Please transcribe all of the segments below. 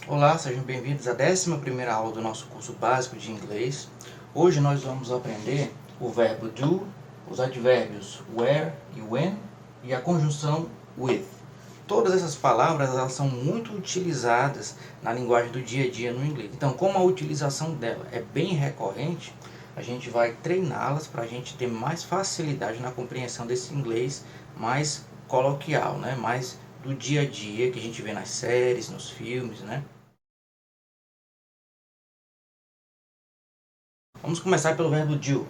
Olá, sejam bem-vindos à 11ª aula do nosso curso básico de inglês. Hoje nós vamos aprender o verbo do, os advérbios where e when e a conjunção with. Todas essas palavras elas são muito utilizadas na linguagem do dia a dia no inglês. Então, como a utilização dela é bem recorrente, a gente vai treiná-las para a gente ter mais facilidade na compreensão desse inglês mais coloquial, né? Mais do dia a dia que a gente vê nas séries, nos filmes, né? Vamos começar pelo verbo do,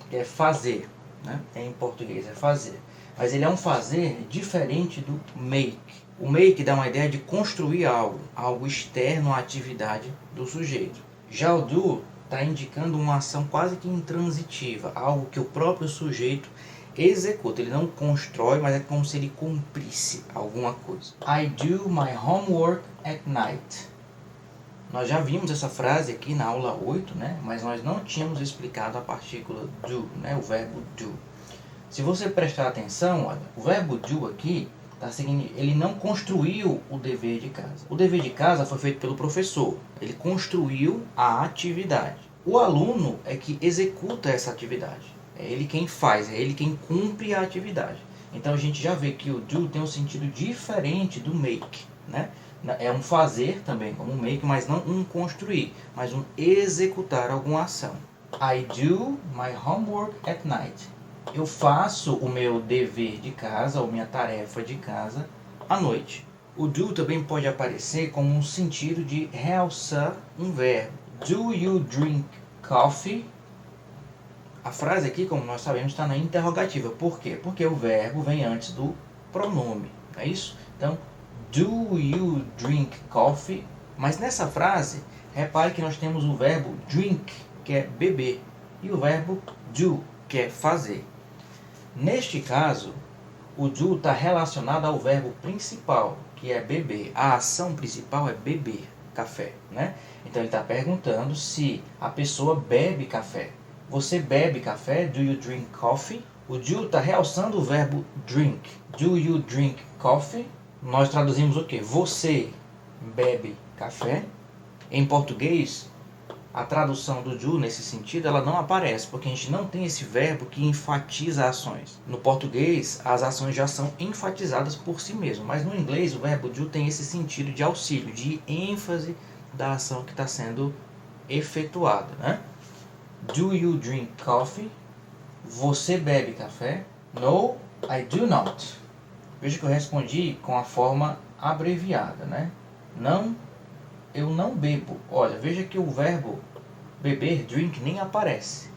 que é fazer, né? Em português é fazer. Mas ele é um fazer diferente do make. O make dá uma ideia de construir algo, algo externo à atividade do sujeito. Já o do está indicando uma ação quase que intransitiva, algo que o próprio sujeito executa. Ele não constrói, mas é como se ele cumprisse alguma coisa. I do my homework at night. Nós já vimos essa frase aqui na aula 8, né? Mas nós não tínhamos explicado a partícula do, né? O verbo do. Se você prestar atenção, olha, o verbo do aqui tá seguindo, ele não construiu o dever de casa. O dever de casa foi feito pelo professor. Ele construiu a atividade. O aluno é que executa essa atividade. É ele quem faz, é ele quem cumpre a atividade. Então a gente já vê que o do tem um sentido diferente do make, né? É um fazer também, como um make, mas não um construir, mas um executar alguma ação. I do my homework at night. Eu faço o meu dever de casa, ou minha tarefa de casa, à noite. O do também pode aparecer como um sentido de realçar um verbo. Do you drink coffee? A frase aqui, como nós sabemos, está na interrogativa. Por quê? Porque o verbo vem antes do pronome, não é isso? Então, do you drink coffee? Mas nessa frase, repare que nós temos o verbo drink, que é beber, e o verbo do, que é fazer. Neste caso, o do está relacionado ao verbo principal, que é beber. A ação principal é beber café, né? Então ele está perguntando se a pessoa bebe café. Você bebe café? Do you drink coffee? O do está realçando o verbo drink. Do you drink coffee? Nós traduzimos o quê? Você bebe café? Em português, a tradução do do nesse sentido ela não aparece, porque a gente não tem esse verbo que enfatiza ações. No português, as ações já são enfatizadas por si mesmo, mas no inglês o verbo do tem esse sentido de auxílio, de ênfase da ação que está sendo efetuada, né? Do you drink coffee? Você bebe café? No, I do not. Veja que eu respondi com a forma abreviada, né? Não, eu não bebo. Olha, veja que o verbo beber, drink, nem aparece.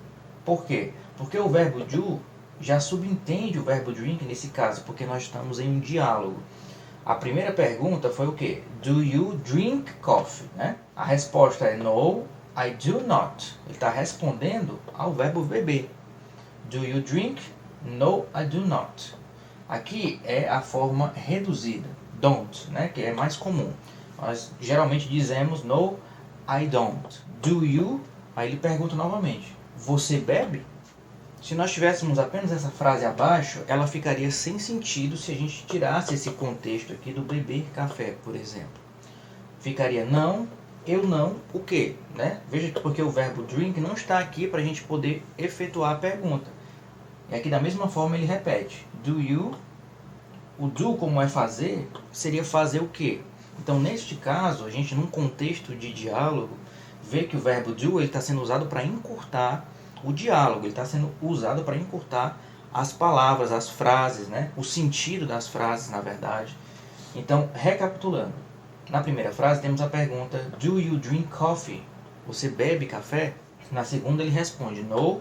Por quê? Porque o verbo do já subentende o verbo drink nesse caso, porque nós estamos em um diálogo. A primeira pergunta foi o quê? Do you drink coffee? Né? A resposta é no, I do not. Ele está respondendo ao verbo beber. Do you drink? No, I do not. Aqui é a forma reduzida, don't, né, que é mais comum. Nós geralmente dizemos no, I don't. Do you? Aí ele pergunta novamente, você bebe? Se nós tivéssemos apenas essa frase abaixo, ela ficaria sem sentido se a gente tirasse esse contexto aqui do beber café, por exemplo. Ficaria não, eu não, o quê? Né? Veja que porque o verbo drink não está aqui para a gente poder efetuar a pergunta. E aqui da mesma forma ele repete. Do you? O do, como é fazer, seria fazer o quê? Então, neste caso, a gente, num contexto de diálogo, vê que o verbo do está sendo usado para encurtar o diálogo. Ele está sendo usado para encurtar as palavras, as frases, né? O sentido das frases, na verdade. Então, recapitulando. Na primeira frase, temos a pergunta, do you drink coffee? Você bebe café? Na segunda, ele responde, no,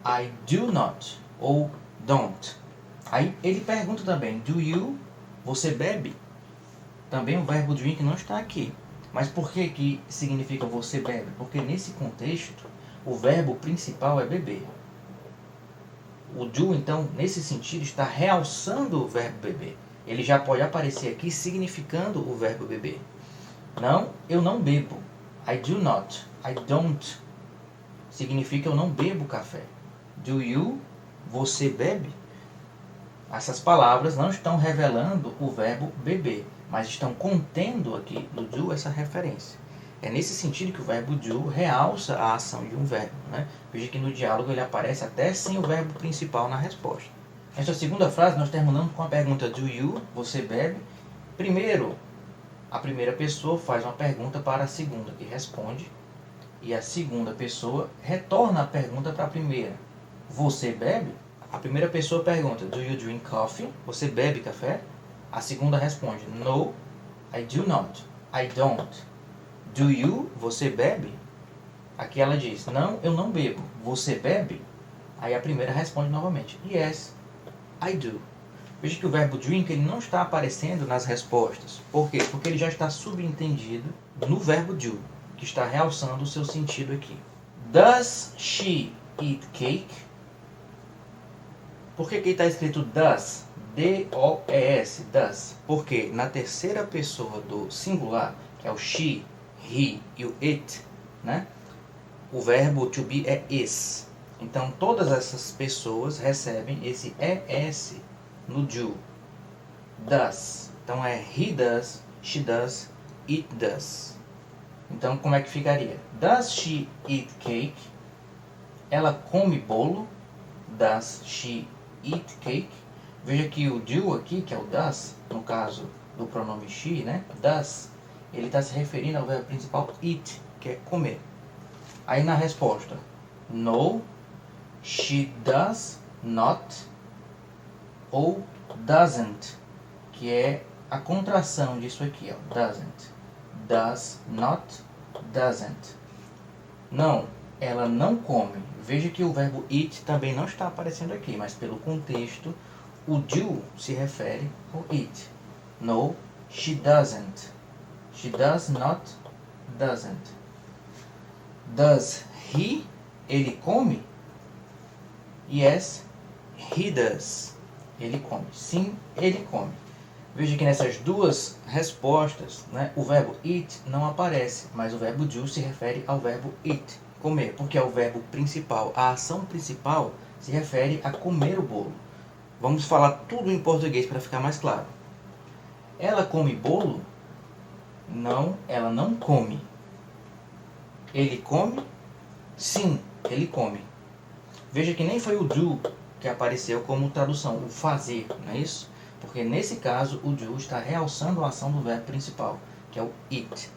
I do not. Ou don't. Aí ele pergunta também, do you, você bebe? Também o verbo drink não está aqui. Mas por que significa você bebe? Porque nesse contexto, o verbo principal é beber. O do, então, nesse sentido, está realçando o verbo beber. Ele já pode aparecer aqui significando o verbo beber. Não, eu não bebo. I do not. I don't. Significa eu não bebo café. Do you? Você bebe? Essas palavras não estão revelando o verbo beber, mas estão contendo aqui no do essa referência. É nesse sentido que o verbo do realça a ação de um verbo, né? Veja que no diálogo ele aparece até sem o verbo principal na resposta. Nesta segunda frase nós terminamos com a pergunta do you, você bebe. Primeiro, a primeira pessoa faz uma pergunta para a segunda que responde, e a segunda pessoa retorna a pergunta para a primeira. Você bebe? A primeira pessoa pergunta, do you drink coffee? Você bebe café? A segunda responde, no, I do not, I don't. Do you? Você bebe? Aqui ela diz, não, eu não bebo. Você bebe? Aí a primeira responde novamente, yes, I do. Veja que o verbo drink ele não está aparecendo nas respostas. Por quê? Porque ele já está subentendido no verbo do, que está realçando o seu sentido aqui. Does she eat cake? Por que está escrito does? D-O-E-S, does. Porque na terceira pessoa do singular, que é o she, he e o it, né? O verbo to be é is. Então todas essas pessoas recebem esse ES no do. Does. Então é he does, she does, it does. Então como é que ficaria? Does she eat cake? Ela come bolo? Does she eat cake? Veja que o do aqui, que é o does, no caso do pronome she, né? Does, ele está se referindo ao verbo principal eat, que é comer. Aí na resposta, no, she does not, ou doesn't, que é a contração disso aqui, ó, doesn't. Does not, doesn't. Não, ela não come. Veja que o verbo eat também não está aparecendo aqui, mas pelo contexto, o do se refere ao eat. No, she doesn't. She does not, doesn't. Does he? Ele come? Yes, he does. Ele come. Sim, ele come. Veja que nessas duas respostas, né, o verbo eat não aparece, mas o verbo do se refere ao verbo eat, comer, porque é o verbo principal. A ação principal se refere a comer o bolo. Vamos falar tudo em português para ficar mais claro. Ela come bolo? Não, ela não come. Ele come? Sim, ele come. Veja que nem foi o do que apareceu como tradução, o fazer, não é isso? Porque nesse caso o do está realçando a ação do verbo principal, que é o eat.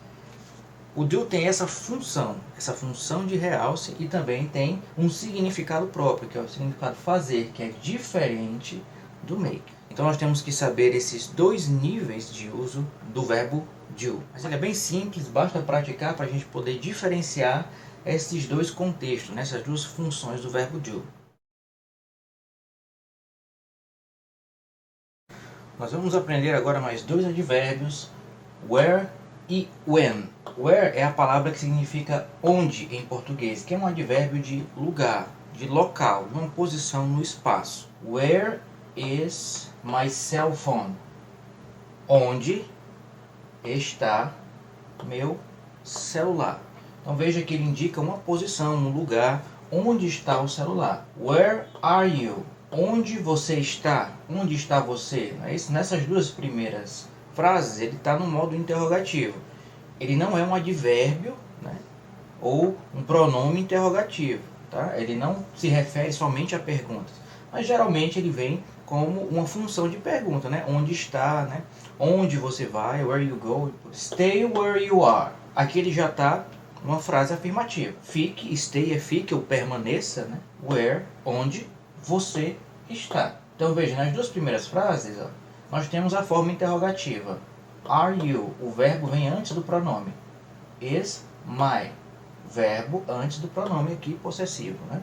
O do tem essa função de realce, e também tem um significado próprio, que é o significado fazer, que é diferente do make. Então nós temos que saber esses dois níveis de uso do verbo do. Mas ele é bem simples, basta praticar para a gente poder diferenciar esses dois contextos, né, essas duas funções do verbo do. Nós vamos aprender agora mais dois advérbios, where e when. Where é a palavra que significa onde em português, que é um advérbio de lugar, de local, de uma posição no espaço. Where is my cell phone? Onde está meu celular? Então veja que ele indica uma posição, um lugar, onde está o celular. Where are you? Onde você está? Onde está você? Não é isso? Nessas duas primeiras frases ele está no modo interrogativo. Ele não é um advérbio, né, ou um pronome interrogativo. Tá? Ele não se refere somente a perguntas, mas geralmente ele vem como uma função de pergunta, né? Onde está, né? Onde você vai, where you go. Stay where you are. Aqui ele já está numa frase afirmativa. Fique, stay é fique ou permaneça, né? Where, onde você está. Então veja, nas duas primeiras frases, ó, nós temos a forma interrogativa. Are you? O verbo vem antes do pronome. Is my? Verbo antes do pronome aqui possessivo, né?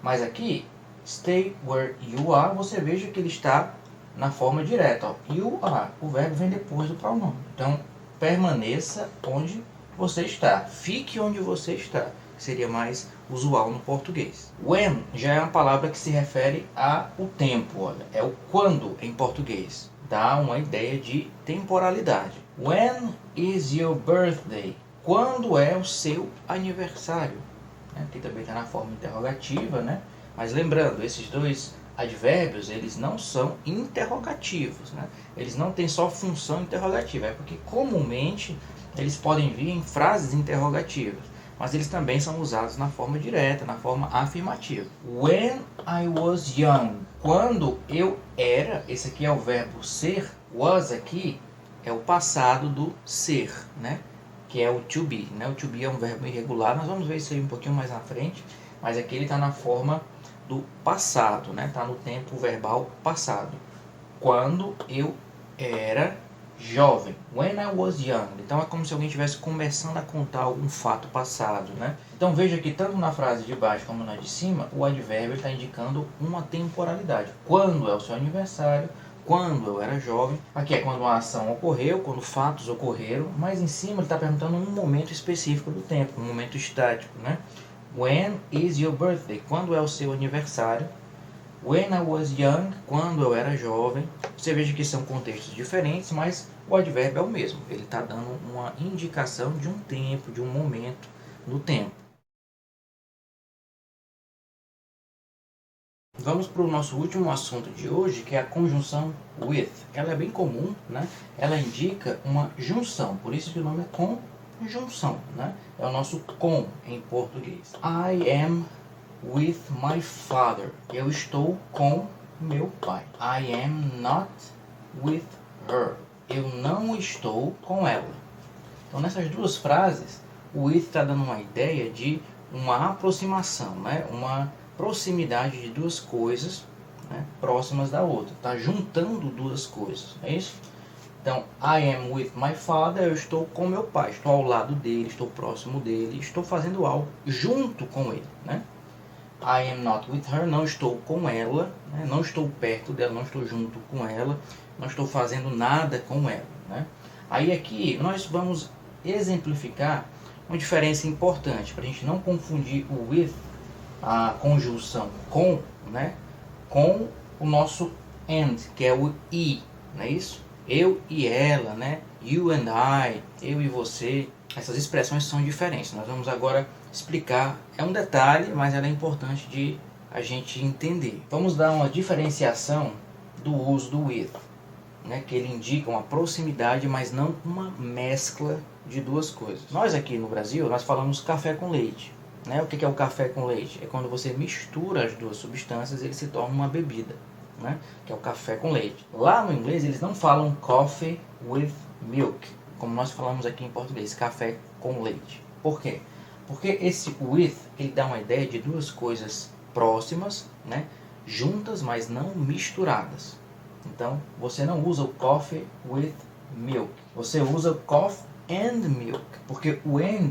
Mas aqui, stay where you are, você veja que ele está na forma direta. Ó. You are. O verbo vem depois do pronome. Então, permaneça onde você está. Fique onde você está. Seria mais usual no português. When já é uma palavra que se refere ao tempo. Olha, é o quando em português. Dá uma ideia de temporalidade. When is your birthday? Quando é o seu aniversário? Aqui também está na forma interrogativa, né? Mas lembrando, esses dois advérbios, eles não são interrogativos, né? Eles não têm só função interrogativa, é porque comumente eles podem vir em frases interrogativas, mas eles também são usados na forma direta, na forma afirmativa. When I was young, quando eu era, esse aqui é o verbo ser, was aqui é o passado do ser, né? Que é o to be, né? O to be é um verbo irregular, nós vamos ver isso aí um pouquinho mais na frente, mas aqui ele está na forma do passado, né? Está no tempo verbal passado. Quando eu era jovem. When I was young. Então é como se alguém estivesse começando a contar algum fato passado, né? Então veja que tanto na frase de baixo como na de cima, o advérbio está indicando uma temporalidade. Quando é o seu aniversário, quando eu era jovem. Aqui é quando uma ação ocorreu, quando fatos ocorreram, mas em cima ele está perguntando um momento específico do tempo, um momento estático, né? When is your birthday? Quando é o seu aniversário? When I was young, quando eu era jovem. Você veja que são contextos diferentes, mas o advérbio é o mesmo. Ele está dando uma indicação de um tempo, de um momento no tempo. Vamos para o nosso último assunto de hoje, que é a conjunção with. Ela é bem comum, né? Ela indica uma junção, por isso que o nome é conjunção, né? É o nosso com em português. I am with my father. Eu estou com meu pai. I am not with her. Eu não estou com ela. Então nessas duas frases, o with está dando uma ideia de uma aproximação, né? Uma proximidade de duas coisas, né? Próximas da outra. Está juntando duas coisas, é isso? Então, I am with my father, eu estou com meu pai, estou ao lado dele, estou próximo dele, estou fazendo algo junto com ele, né? I am not with her, não estou com ela, né? Não estou perto dela, não estou junto com ela, não estou fazendo nada com ela, né? Aí aqui nós vamos exemplificar uma diferença importante, para a gente não confundir o with, a conjunção com, né? Com o nosso and, que é o I, não é isso? Eu e ela, né? You and I, eu e você. Essas expressões são diferentes. Nós vamos agora explicar. É um detalhe, mas ela é importante de a gente entender. Vamos dar uma diferenciação do uso do with, né? Que ele indica uma proximidade, mas não uma mescla de duas coisas. Nós aqui no Brasil, nós falamos café com leite, né? O que é o café com leite? É quando você mistura as duas substâncias, ele se torna uma bebida, né? Que é o café com leite. Lá no inglês eles não falam coffee with milk, como nós falamos aqui em português, café com leite. Por quê? Porque esse with, ele dá uma ideia de duas coisas próximas, né? Juntas, mas não misturadas. Então, você não usa o coffee with milk, você usa coffee and milk, porque o and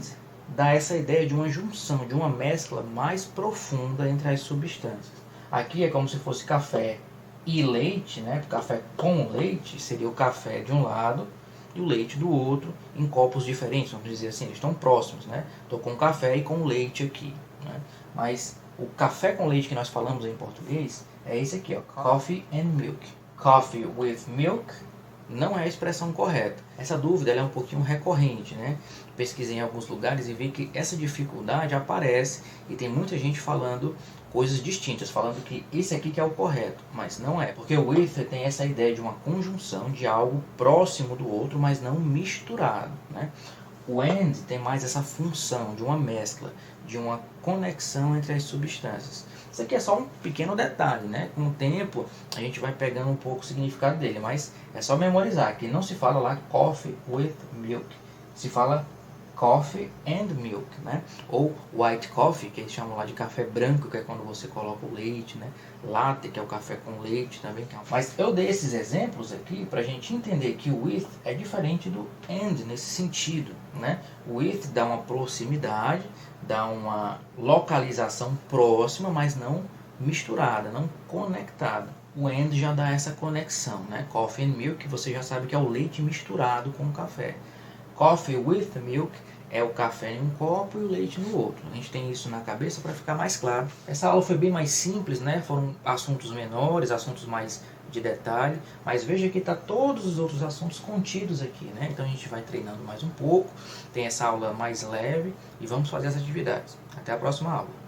dá essa ideia de uma junção, de uma mescla mais profunda entre as substâncias. Aqui é como se fosse café e leite, né? Café com leite seria o café de um lado e o leite do outro, em copos diferentes, vamos dizer assim, eles estão próximos, né? Estou com café e com leite aqui, né? Mas o café com leite que nós falamos em português é esse aqui, ó, coffee and milk. Coffee with milk não é a expressão correta. Essa dúvida ela é um pouquinho recorrente, né? Pesquisei em alguns lugares e vi que essa dificuldade aparece e tem muita gente falando coisas distintas, falando que esse aqui que é o correto, mas não é. Porque o with tem essa ideia de uma conjunção de algo próximo do outro, mas não misturado, né? O and tem mais essa função de uma mescla, de uma conexão entre as substâncias. Isso aqui é só um pequeno detalhe, né? Com o tempo a gente vai pegando um pouco o significado dele, mas é só memorizar que não se fala lá coffee with milk, se fala coffee and milk, né? Ou white coffee, que eles chamam lá de café branco, que é quando você coloca o leite, né? Latte, que é o café com leite também. Mas eu dei esses exemplos aqui para a gente entender que o with é diferente do and nesse sentido, né? O with dá uma proximidade, dá uma localização próxima, mas não misturada, não conectada. O and já dá essa conexão, né? Coffee and milk, você já sabe que é o leite misturado com o café. Coffee with milk é o café em um copo e o leite no outro. A gente tem isso na cabeça para ficar mais claro. Essa aula foi bem mais simples, né? Foram assuntos menores, assuntos mais de detalhe, mas veja que está todos os outros assuntos contidos aqui, né? Então a gente vai treinando mais um pouco, tem essa aula mais leve e vamos fazer as atividades. Até a próxima aula.